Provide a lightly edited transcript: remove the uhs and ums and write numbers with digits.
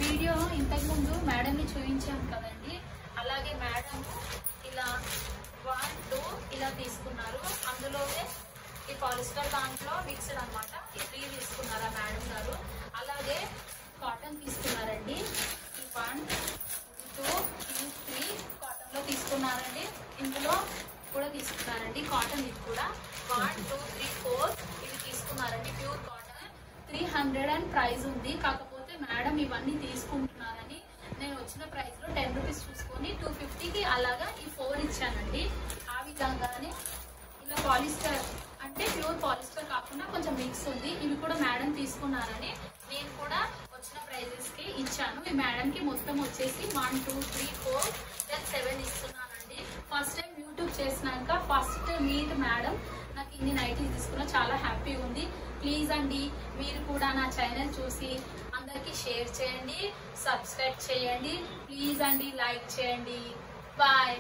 Video ఇంతకు ముందు madam ని చూపించాను కదండి, అలాగే మేడం ఇలా 1, 2 ఇలా తీసుకున్నారు. అందులోనే ఈ పాలిస్టర్ దాంట్లో మిక్స్డ్ అన్నమాట. ఈ 3 తీసుకున్నారా మేడం గారు. అలాగే కాటన్ తీసుకున్నారండి. ఈ 1, 2, 3 కాటన్ లో తీసుకున్నారండి. ఇందులో కూడా తీసుకున్నారండి కాటన్. ఇది కూడా 1, 2, 3, 4 ఇవి తీసుకున్నారండి. ప్యూర్ కాటన్ 300 అండ్ ప్రైస్ ఉంది. కాకపోతే మేడం ఇవన్నీ తీసుకుంటున్నారని నేను వచ్చిన ప్రైస్ లో 10 రూపీస్ చూసుకొని 250కి అలాగా ఈ 4 ఇచ్చానండి. ఆ విధంగానే ఇలా పాలిస్టర్ అంటే ప్యూర్ పాలిస్టర్ కాకుండా కొంచెం మిక్స్ ఉంది. ఇవి కూడా మేడం తీసుకున్నారని నేను కూడా వచ్చిన ప్రైజెస్ కి ఇచ్చాను. ఈ మేడం కి మొత్తం వచ్చేసి 1, 2, 3, 4 then 7 ఇస్తున్నానండి. ఫస్ట్ టైం యూట్యూబ్ చేసినాక ఫస్ట్ మీట్ మేడం. నాకు ఇన్ని నైటీస్ తీసుకున్నా చాలా హ్యాపీ ఉంది. ప్లీజ్ అండి మీరు కూడా నా ఛానల్ చూసి అందరికి షేర్ చేయండి, సబ్స్క్రైబ్ చేయండి. ప్లీజ్ అండి లైక్ చేయండి. బాయ్.